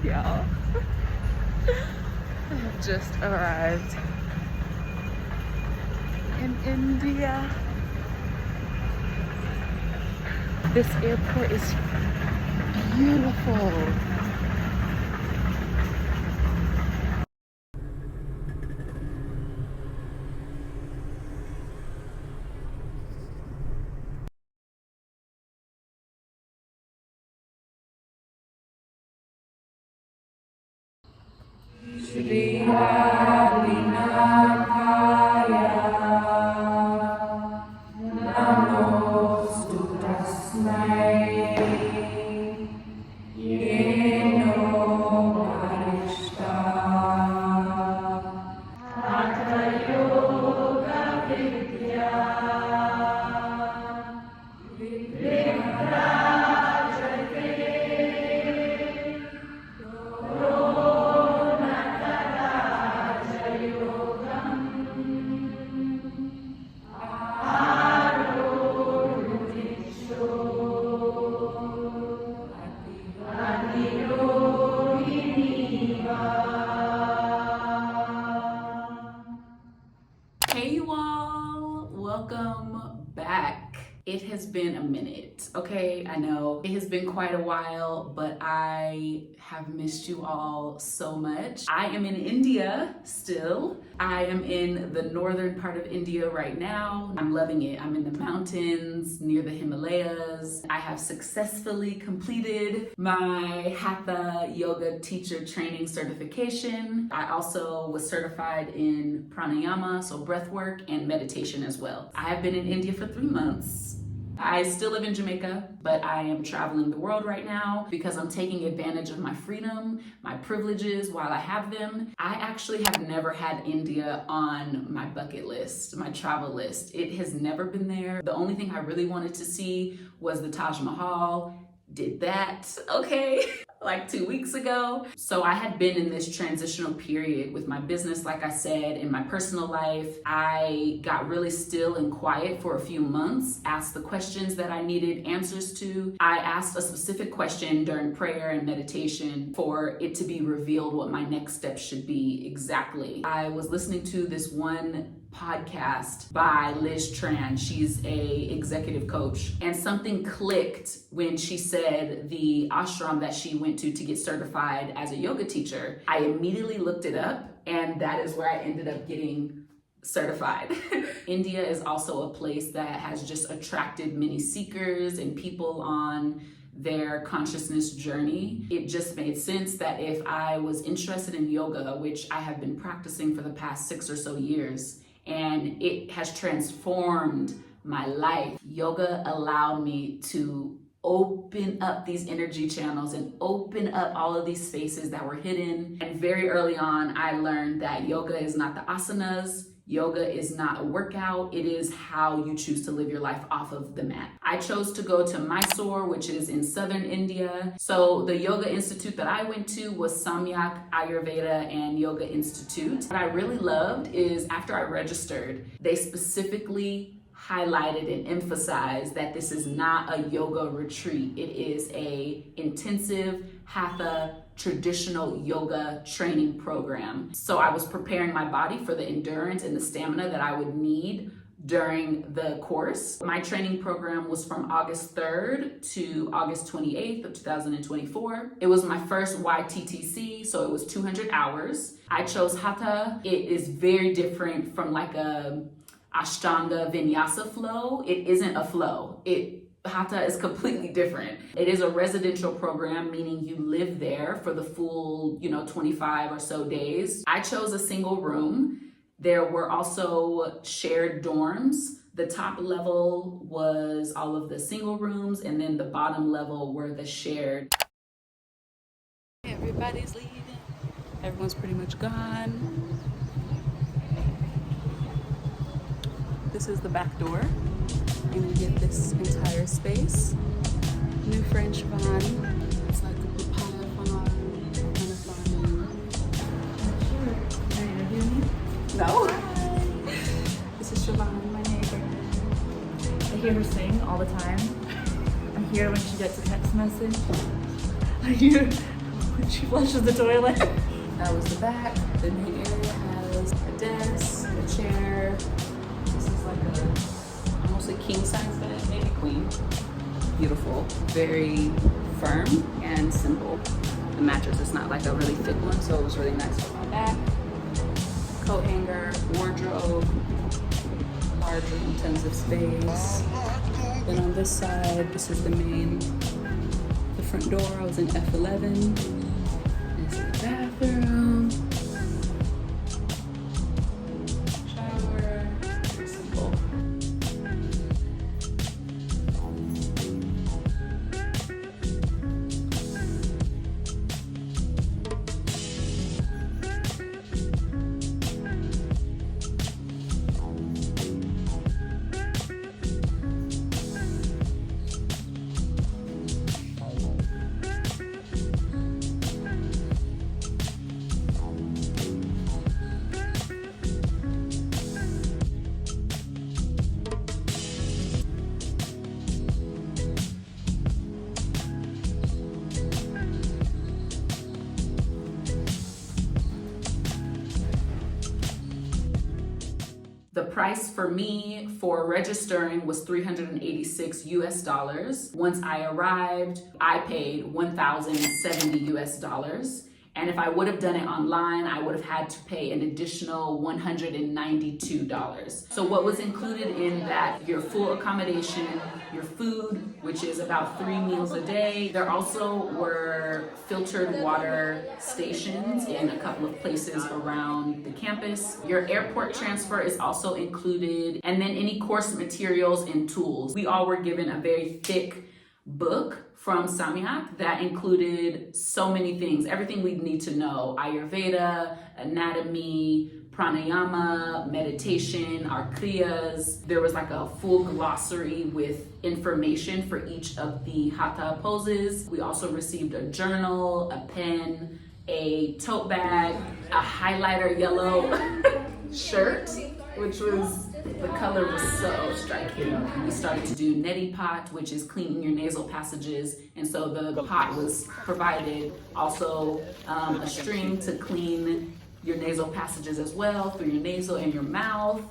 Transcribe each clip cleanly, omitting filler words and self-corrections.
Y'all, I have just arrived in India. This airport is beautiful. Hey you all, welcome back. It has been a minute, okay? I know it has been quite a while, but I have missed you all so much. I am in India still. I am in the northern part of India right now. I'm loving it. I'm in the mountains near the Himalayas. I have successfully completed my Hatha yoga teacher training certification. I also was certified in pranayama, so breath work, and meditation as well. I have been in India for 3 months. I still live in Jamaica, but I am traveling the world right now because I'm taking advantage of my freedom, my privileges while I have them. I actually have never had India on my bucket list, my travel list. It has never been there. The only thing I really wanted to see was the Taj Mahal. Did that, okay, like 2 weeks ago. So I had been in this transitional period with my business, like I said, in my personal life. I got really still and quiet for a few months, asked the questions that I needed answers to. I asked a specific question during prayer and meditation for it to be revealed what my next steps should be exactly. I was listening to this one podcast by Liz Tran. She's a executive coach, and something clicked when she said the ashram that she went to get certified as a yoga teacher. I immediately looked it up, and that is where I ended up getting certified. India is also a place that has just attracted many seekers and people on their consciousness journey. It just made sense that if I was interested in yoga, which I have been practicing for the past 6 or so years, and it has transformed my life. Yoga allowed me to open up these energy channels and open up all of these spaces that were hidden. And very early on, I learned that yoga is not the asanas. Yoga is not a workout. It is how you choose to live your life off of the mat. I chose to go to Mysore, which is in southern India. So the yoga institute that I went to was Samyak Ayurveda and Yoga Institute. What I really loved is after I registered, they specifically highlighted and emphasized that this is not a yoga retreat. It is a intensive Hatha traditional yoga training program. So I was preparing my body for the endurance and the stamina that I would need during the course. My training program was from August 3rd to August 28th of 2024. It was my first YTTC, so it was 200 hours. I chose Hatha. It is very different from like a Ashtanga Vinyasa flow. It isn't a flow. Hatha is completely different. It is a residential program, meaning you live there for the full, 25 or so days. I chose a single room. There were also shared dorms. The top level was all of the single rooms, and then the bottom level were the shared. Everybody's leaving. Everyone's pretty much gone. This is the back door, and we get this entire space. New French van. It's like a papaya farm, kind of farm. Are you hear me? No. Hi. This is Siobhan, my neighbor. I hear her sing all the time. I hear when she gets a text message. I hear She flushes the toilet. That was the back. The main area has a desk, a chair. This is like almost a king size bed, maybe queen. Beautiful, very firm and simple. The mattress is not like a really thick one, so it was really nice for my back. Coat hanger, wardrobe, large room, tons of space. Then on this side, this is the front door. I was in F11. This is the bathroom. Shower. Very simple. The price for me for registering was $386 US. Once I arrived, I paid $1,070 US. And if I would have done it online, I would have had to pay an additional $192. So what was included in that, your full accommodation, your food, which is about 3 meals a day. There also were filtered water stations in a couple of places around the campus. Your airport transfer is also included, and then any course materials and tools. We all were given a very thick book from Samyak that included so many things, everything we need to know: Ayurveda, anatomy, pranayama, meditation, our kriyas. There was like a full glossary with information for each of the Hatha poses. We also received a journal, a pen, a tote bag, a highlighter yellow shirt, which was, the color was so striking. We started to do neti pot, which is cleaning your nasal passages. And so the pot was provided. Also a string to clean your nasal passages as well, through your nasal and your mouth.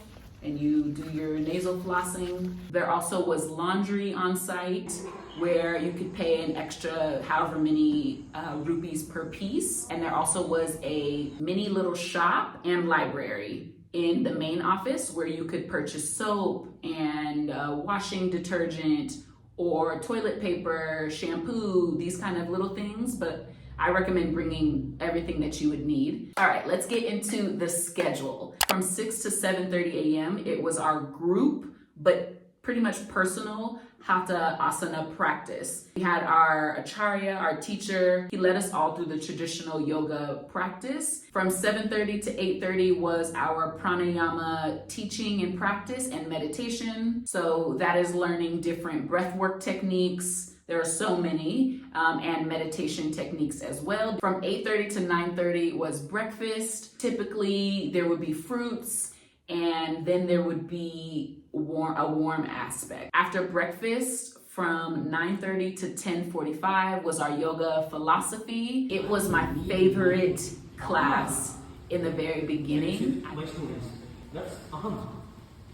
And you do your nasal flossing. There also was laundry on site where you could pay an extra however many rupees per piece. And there also was a mini little shop and library in the main office where you could purchase soap and washing detergent or toilet paper, shampoo, these kind of little things. But I recommend bringing everything that you would need. All right, let's get into the schedule. From 6 to 7:30 a.m., it was our group, but pretty much personal Hatha asana practice. We had our acharya, our teacher. He led us all through the traditional yoga practice. From 7:30 to 8:30 was our pranayama teaching and practice and meditation. So that is learning different breathwork techniques. There are so many, and meditation techniques as well. From 8:30 to 9:30 was breakfast. Typically there would be fruits, and then there would be a warm aspect. After breakfast, from 9:30 to 10:45 was our yoga philosophy. It was my favorite class in the very beginning. My students, that's aham.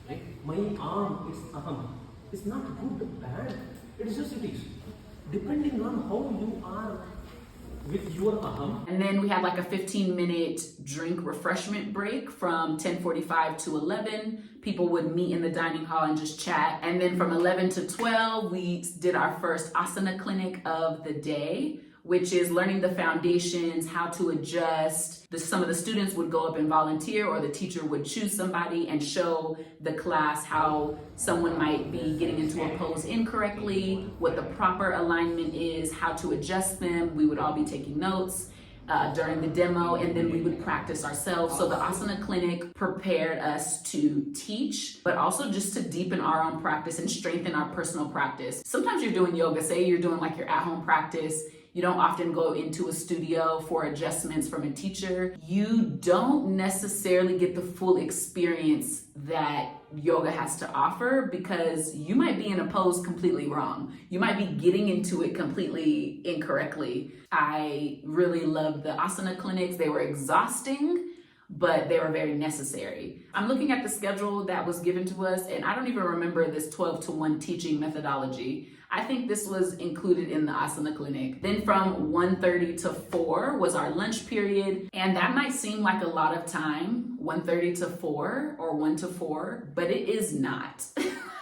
Right? My arm is aham. It's not good, bad. It is just it is. Depending on how you are with your aham. And then we had like a 15-minute drink refreshment break from 10:45 to 11. People would meet in the dining hall and just chat. And then from 11 to 12, we did our first asana clinic of the day, which is learning the foundations, how to adjust. Some of the students would go up and volunteer, or the teacher would choose somebody and show the class how someone might be getting into a pose incorrectly, what the proper alignment is, how to adjust them. We would all be taking notes during the demo, and then we would practice ourselves. So the asana clinic prepared us to teach, but also just to deepen our own practice and strengthen our personal practice. Sometimes you're doing yoga, say you're doing like your at-home practice. You don't often go into a studio for adjustments from a teacher. You don't necessarily get the full experience that yoga has to offer, because you might be in a pose completely wrong. You might be getting into it completely incorrectly. I really loved the asana clinics. They were exhausting, but they were very necessary. I'm looking at the schedule that was given to us, and I don't even remember this 12-to-1 teaching methodology. I think this was included in the asana clinic. Then from 1:30 to 4 was our lunch period, and that might seem like a lot of time, 1:30 to 4 or 1 to 4, but it is not.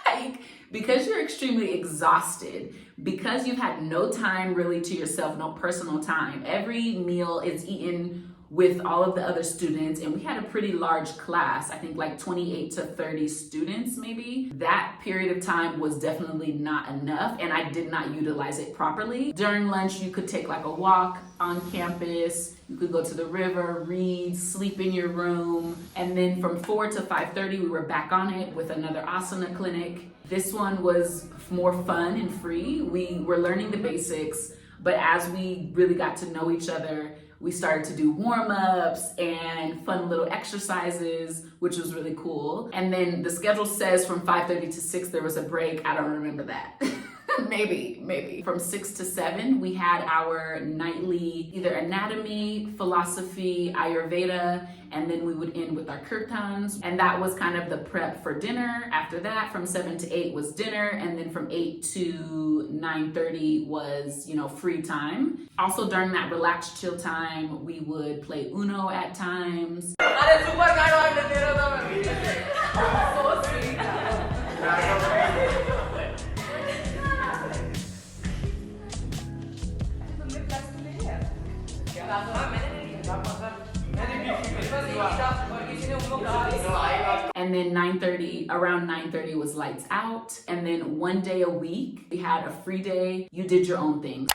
Like, because you're extremely exhausted, because you've had no time really to yourself, no personal time. Every meal is eaten with all of the other students, and we had a pretty large class, I think like 28 to 30 students maybe. That period of time was definitely not enough, and I did not utilize it properly. During lunch, you could take like a walk on campus, you could go to the river, read, sleep in your room, and then from 4 to 5:30, we were back on it with another asana clinic. This one was more fun and free. We were learning the basics, but as we really got to know each other, we started to do warm-ups and fun little exercises, which was really cool. And then the schedule says from 5:30 to 6 there was a break. I don't remember that. maybe. From 6 to 7, we had our nightly either anatomy, philosophy, Ayurveda, and then we would end with our kirtans. And that was kind of the prep for dinner. After that, from 7 to 8 was dinner. And then from 8 to 9:30 was, free time. Also during that relaxed chill time, we would play Uno at times. So sweet. And then around 9:30 was lights out. And then one day a week, we had a free day. You did your own thing.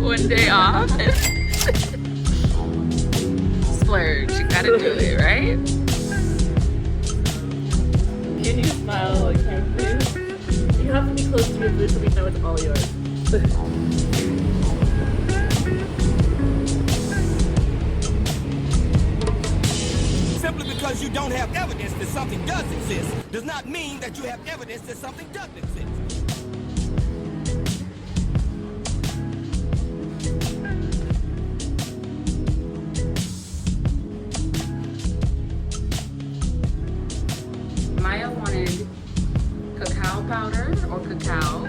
One day off. Splurge, you gotta do it, right? Can you smile like this? You have to be close to your food so we know it's all yours. Simply because you don't have evidence that something does exist does not mean that you have evidence that something doesn't exist. Maya wanted cacao powder or cacao.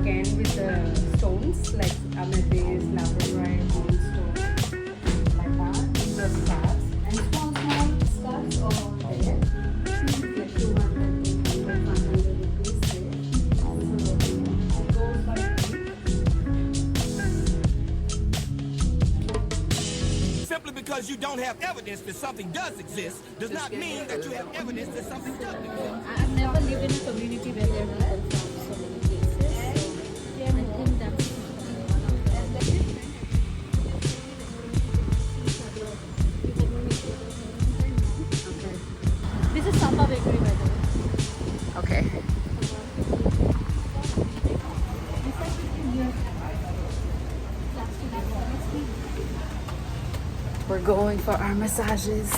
again with the stones like amethyst, labradorite, moonstone, like that. These are stars and small stars over there. Like 200, 500 rupees there. So it goes by weight. Simply because you don't have evidence that something does exist does not mean that you have evidence that something doesn't exist. I've never lived in a community where there are people from so many places. So I think that's This is Sapa Bakery, by the way. Okay. We're going for our massages.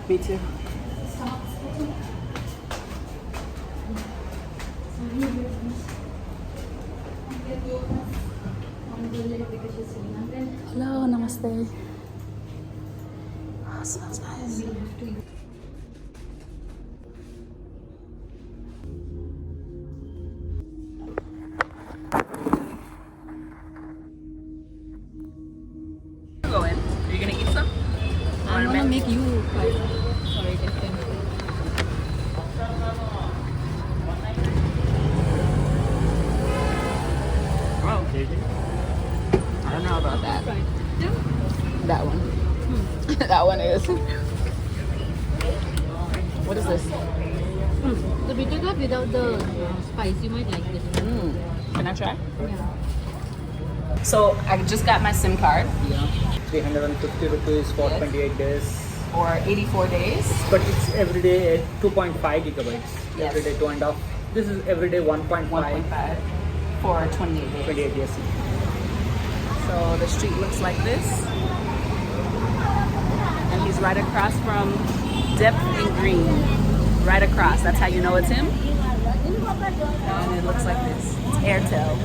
Me too. Hello, namaste. Oh, smells nice. Go in. Are you gonna eat some? I'm gonna make you try. Sorry, different. Oh. I don't know about that. Right. Yeah. That one. That one is. What is this? The bitter gourd without the spice. You might like this one. Can I try? Yeah. So I just got my SIM card 350 rupees for 28 days. for 84 days. But it's every day at 2.5 gigabytes. Yes. Every day 2.5. This is every day 1.5. 1.5 for 28 days. 28 days. So the street looks like this. And he's right across from Depth and Green. Right across. That's how you know it's him. And it looks like this. It's Airtel.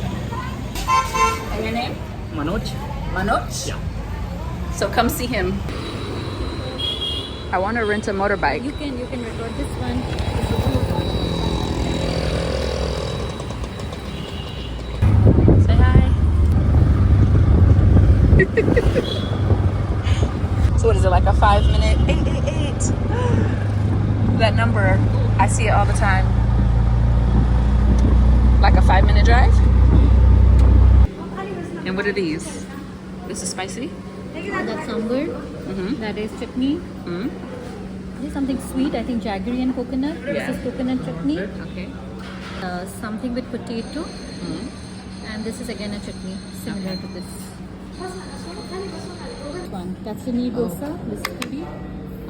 And your name? Manoj? Manoj? Yeah. So come see him. I want to rent a motorbike. You can record this one. Say hi. So what is it, like a 5-minute? 888. That number, I see it all the time. Like a 5-minute drive? And what are these? This is spicy? That's sambar. That is chutney. This is something sweet. I think jaggery and coconut. Yeah. This is coconut chutney. Okay. Something with potato. And this is again a chutney similar to this. One. That's the knee dosa. This is puri.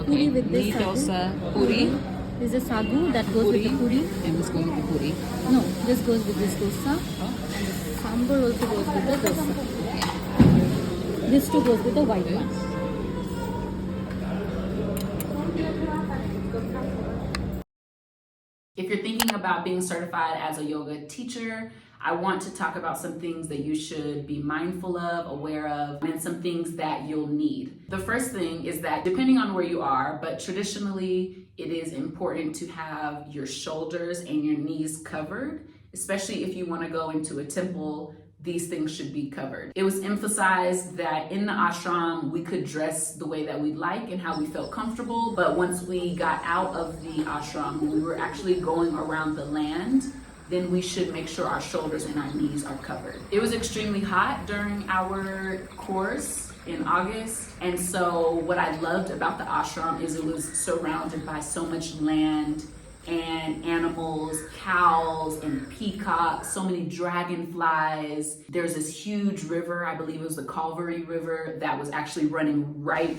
Puri with this Knee sagu. dosa, puri. This is sagu that goes with the puri. And this goes with the puri. No, this goes with this dosa. And this sambar also goes with the dosa. This too goes with the white one. If you're thinking about being certified as a yoga teacher, I want to talk about some things that you should be mindful of, aware of, and some things that you'll need. The first thing is that depending on where you are, but traditionally it is important to have your shoulders and your knees covered, especially if you want to go into a temple. These things should be covered. It was emphasized that in the ashram, we could dress the way that we like and how we felt comfortable. But once we got out of the ashram, when we were actually going around the land, then we should make sure our shoulders and our knees are covered. It was extremely hot during our course in August. And so what I loved about the ashram is it was surrounded by so much land and animals, cows and peacocks, so many dragonflies. There's this huge river, I believe it was the Calvary River, that was actually running right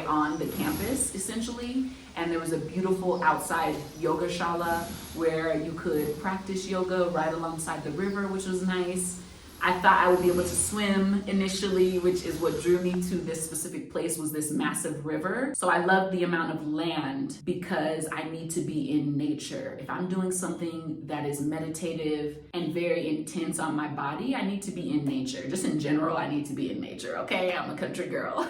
on the campus, essentially. And there was a beautiful outside yoga shala where you could practice yoga right alongside the river, which was nice. I thought I would be able to swim initially, which is what drew me to this specific place, was this massive river. So I love the amount of land because I need to be in nature. If I'm doing something that is meditative and very intense on my body, I need to be in nature. Just in general, I need to be in nature, okay? I'm a country girl.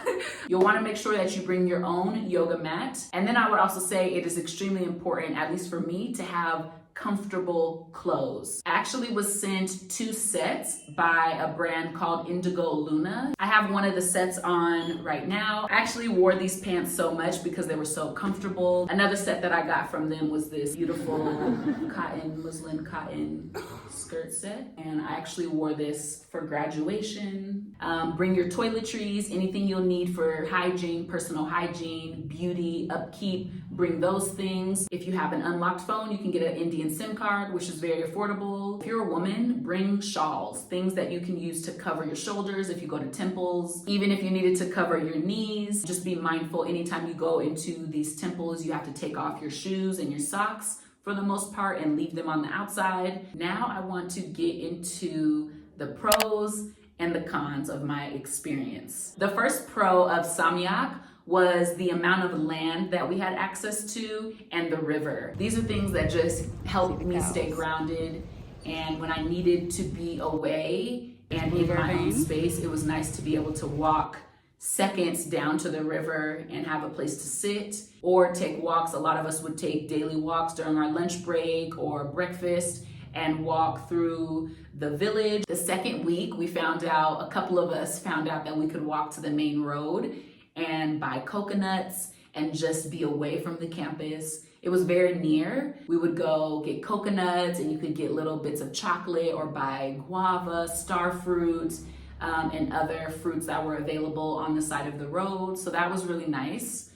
You'll wanna make sure that you bring your own yoga mat. And then I would also say it is extremely important, at least for me, to have comfortable clothes. I actually was sent 2 sets by a brand called Indigo Luna. I have one of the sets on right now. I actually wore these pants so much because they were so comfortable. Another set that I got from them was this beautiful muslin cotton skirt set. And I actually wore this for graduation. Bring your toiletries, anything you'll need for hygiene, personal hygiene, beauty, upkeep, bring those things. If you have an unlocked phone, you can get an Indian SIM card, which is very affordable. If you're a woman, bring shawls, things that you can use to cover your shoulders if you go to temples. Even if you needed to cover your knees, just be mindful anytime you go into these temples, you have to take off your shoes and your socks for the most part and leave them on the outside. Now I want to get into the pros and the cons of my experience. The first pro of Samyak was the amount of land that we had access to and the river. These are things that just helped me stay grounded, and when I needed to be away and in my own space, it was nice to be able to walk seconds down to the river and have a place to sit or take walks. A lot of us would take daily walks during our lunch break or breakfast and walk through the village. The second week, a couple of us found out that we could walk to the main road and buy coconuts and just be away from the campus. It was very near. We would go get coconuts and you could get little bits of chocolate or buy guava, star fruit, and other fruits that were available on the side of the road. So that was really nice.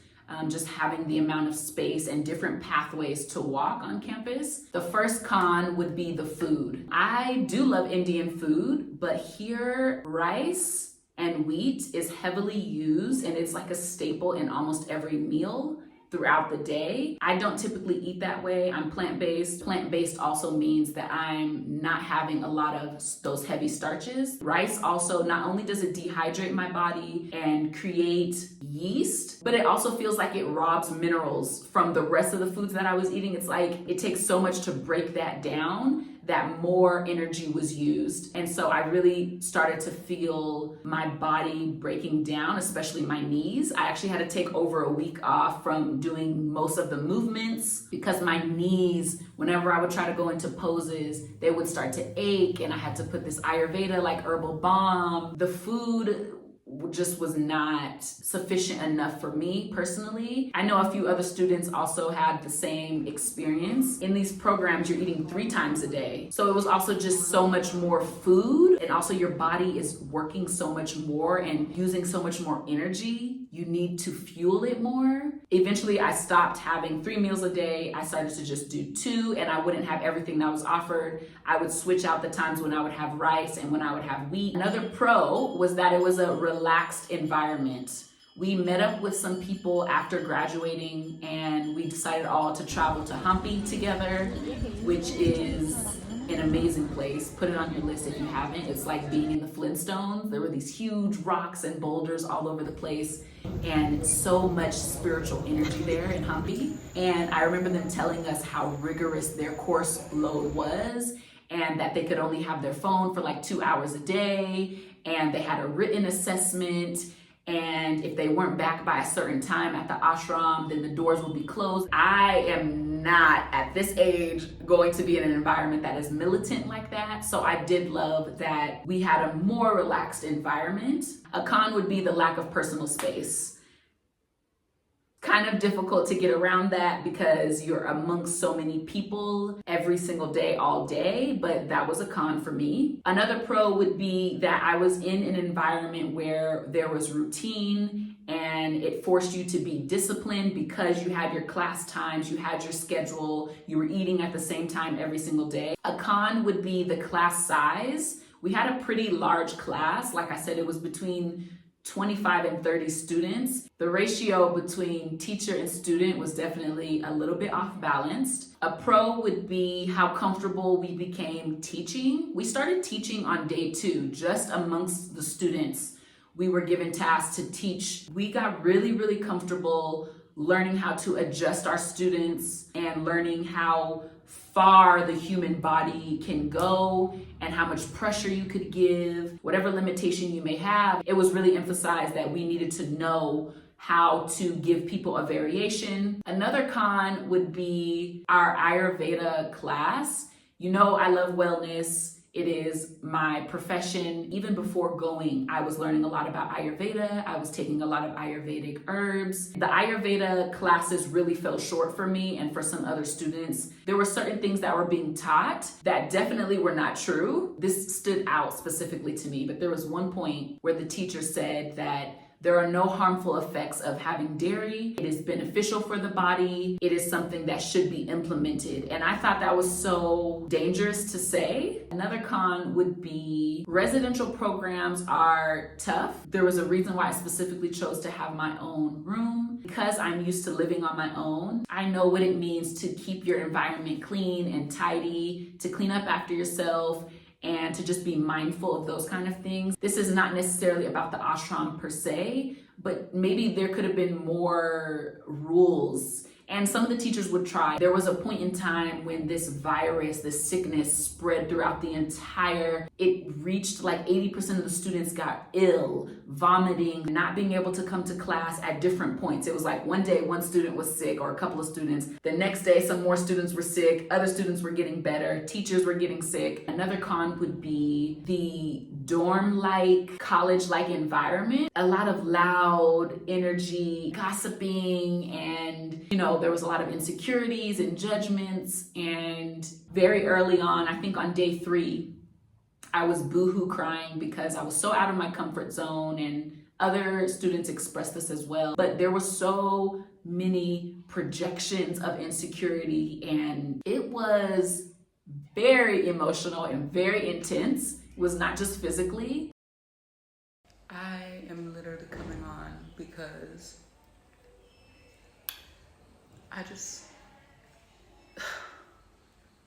Just having the amount of space and different pathways to walk on campus. The first con would be the food. I do love Indian food, but here rice and wheat is heavily used and it's like a staple in almost every meal throughout the day. I don't typically eat that way. I'm plant-based. Plant-based also means that I'm not having a lot of those heavy starches. Rice also, not only does it dehydrate my body and create yeast, but it also feels like it robs minerals from the rest of the foods that I was eating. It's like it takes so much to break that down that more energy was used. And so I really started to feel my body breaking down, especially my knees. I actually had to take over a week off from doing most of the movements because my knees, whenever I would try to go into poses, they would start to ache and I had to put this Ayurveda like herbal balm. The food just was not sufficient enough for me personally. I know a few other students also had the same experience. In these programs, you're eating 3 times a day. So it was also just so much more food, and also your body is working so much more and using so much more energy. You need to fuel it more. Eventually, I stopped having 3 meals a day. I started to just do 2, and I wouldn't have everything that was offered. I would switch out the times when I would have rice and when I would have wheat. Another pro was that it was a relaxed environment. We met up with some people after graduating and we decided all to travel to Hampi together, which is an amazing place. Put it on your list if you haven't. It's like being in the Flintstones. There were these huge rocks and boulders all over the place and so much spiritual energy there in Hampi. And I remember them telling us how rigorous their course load was and that they could only have their phone for like 2 hours a day, and they had a written assessment, and if they weren't back by a certain time at the ashram, then the doors would be closed. I am not at this age going to be in an environment that is militant like that, so I did love that we had a more relaxed environment. A con would be the lack of personal space. Kind of difficult to get around that because you're amongst so many people every single day, all day, but that was a con for me. Another pro would be that I was in an environment where there was routine and it forced you to be disciplined because you had your class times, you had your schedule, you were eating at the same time every single day. A con would be the class size. We had a pretty large class. Like I said, it was between 25 and 30 students. The ratio between teacher and student was definitely a little bit off balanced. A pro would be how comfortable we became teaching. We started teaching on day 2, just amongst the students. We were given tasks to teach. We got really, really comfortable learning how to adjust our students and learning how far the human body can go and how much pressure you could give, whatever limitation you may have. It was really emphasized that we needed to know how to give people a variation. Another con would be our Ayurveda class. You know, I love wellness. It is my profession. Even before going, I was learning a lot about Ayurveda. I was taking a lot of Ayurvedic herbs. The Ayurveda classes really fell short for me and for some other students. There were certain things that were being taught that definitely were not true. This stood out specifically to me, but there was one point where the teacher said that there are no harmful effects of having dairy. It is beneficial for the body. It is something that should be implemented. And I thought that was so dangerous to say. Another con would be residential programs are tough. There was a reason why I specifically chose to have my own room. Because I'm used to living on my own, I know what it means to keep your environment clean and tidy, to clean up after yourself, and to just be mindful of those kind of things. This is not necessarily about the ashram per se, but maybe there could have been more rules. And some of the teachers would try. There was a point in time when this virus, this sickness spread throughout the it reached like 80% of the students got ill, vomiting, not being able to come to class at different points. It was like one day one student was sick or a couple of students. The next day some more students were sick, other students were getting better, teachers were getting sick. Another con would be the dorm-like, college-like environment. A lot of loud energy, gossiping, and there was a lot of insecurities and judgments. And very early on, I think on day 3, I was boohoo crying because I was so out of my comfort zone, and other students expressed this as well. But there were so many projections of insecurity, and it was very emotional and very intense. It was not just physically. I am literally coming on because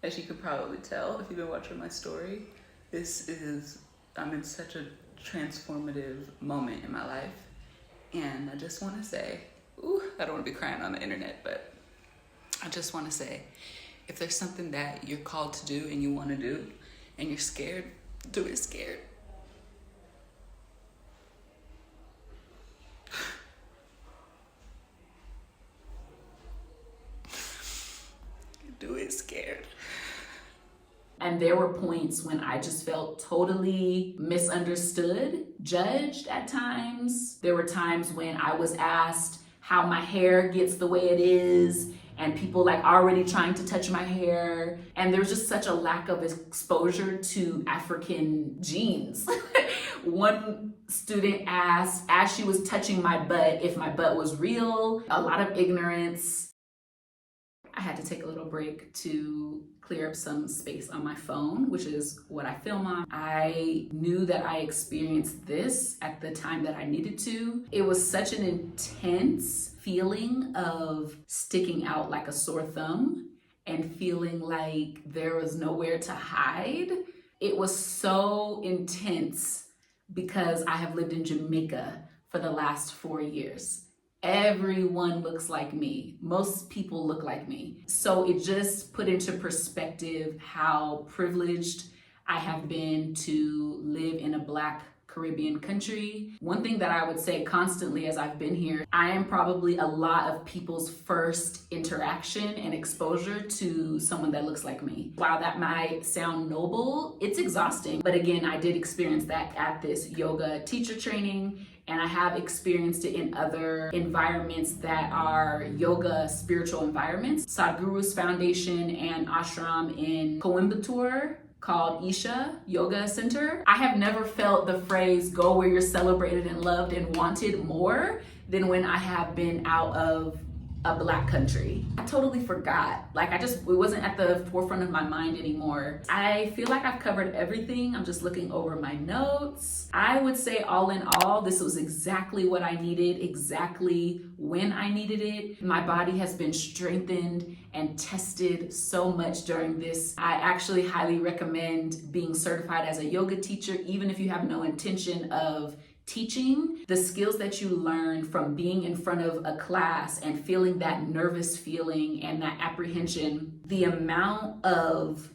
as you could probably tell if you've been watching my story, I'm in such a transformative moment in my life. And I just want to say, I don't want to be crying on the internet, but I just want to say, if there's something that you're called to do and you want to do and you're scared, do it scared. Do it scared. And there were points when I just felt totally misunderstood, judged at times. There were times when I was asked how my hair gets the way it is, and people like already trying to touch my hair. And there was just such a lack of exposure to African genes. One student asked, as she was touching my butt, if my butt was real. A lot of ignorance. I had to take a little break to clear up some space on my phone, which is what I film on. I knew that I experienced this at the time that I needed to. It was such an intense feeling of sticking out like a sore thumb and feeling like there was nowhere to hide. It was so intense because I have lived in Jamaica for the last 4 years. Everyone looks like me. Most people look like me. So it just put into perspective how privileged I have been to live in a Black Caribbean country. One thing that I would say constantly as I've been here, I am probably a lot of people's first interaction and exposure to someone that looks like me. While that might sound noble, it's exhausting. But again, I did experience that at this yoga teacher training, and I have experienced it in other environments that are yoga spiritual environments. Sadhguru's foundation and ashram in Coimbatore called Isha Yoga Center. I have never felt the phrase "go where you're celebrated and loved and wanted" more than when I have been out of a Black country. I totally forgot. It wasn't at the forefront of my mind anymore. I feel like I've covered everything. I'm just looking over my notes. I would say all in all, this was exactly what I needed, exactly when I needed it. My body has been strengthened and tested so much during this. I actually highly recommend being certified as a yoga teacher, even if you have no intention of teaching. The skills that you learn from being in front of a class and feeling that nervous feeling and that apprehension, the amount of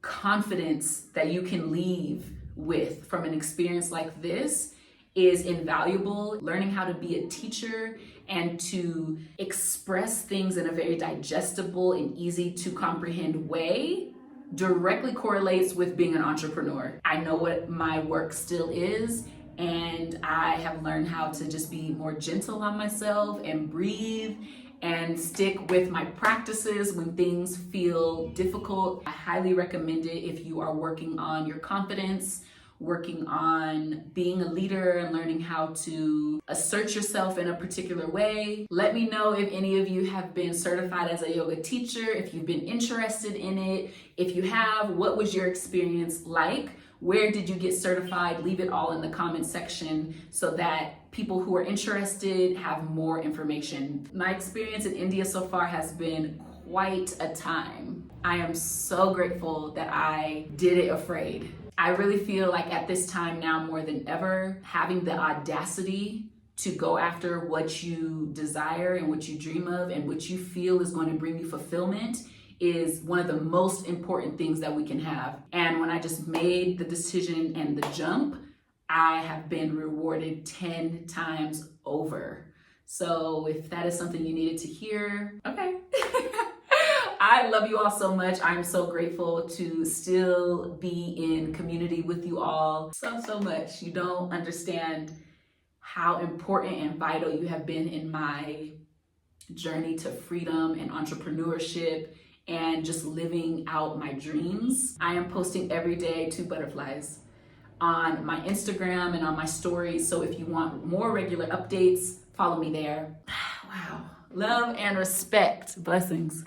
confidence that you can leave with from an experience like this is invaluable. Learning how to be a teacher and to express things in a very digestible and easy to comprehend way directly correlates with being an entrepreneur. I know what my work still is, and I have learned how to just be more gentle on myself and breathe and stick with my practices when things feel difficult. I highly recommend it if you are working on your confidence, working on being a leader and learning how to assert yourself in a particular way. Let me know if any of you have been certified as a yoga teacher, if you've been interested in it. If you have, what was your experience like? Where did you get certified? Leave it all in the comment section so that people who are interested have more information. My experience in India so far has been quite a time. I am so grateful that I did it afraid. I really feel like at this time now more than ever, having the audacity to go after what you desire and what you dream of and what you feel is going to bring you fulfillment is one of the most important things that we can have. And when I just made the decision and the jump, I have been rewarded 10 times over. So if that is something you needed to hear, okay. I love you all so much. I'm so grateful to still be in community with you all so much. You don't understand how important and vital you have been in my journey to freedom and entrepreneurship and just living out my dreams. I am posting every day 2 butterflies on my Instagram and on my stories. So if you want more regular updates, follow me there. Wow. Love and respect. Blessings.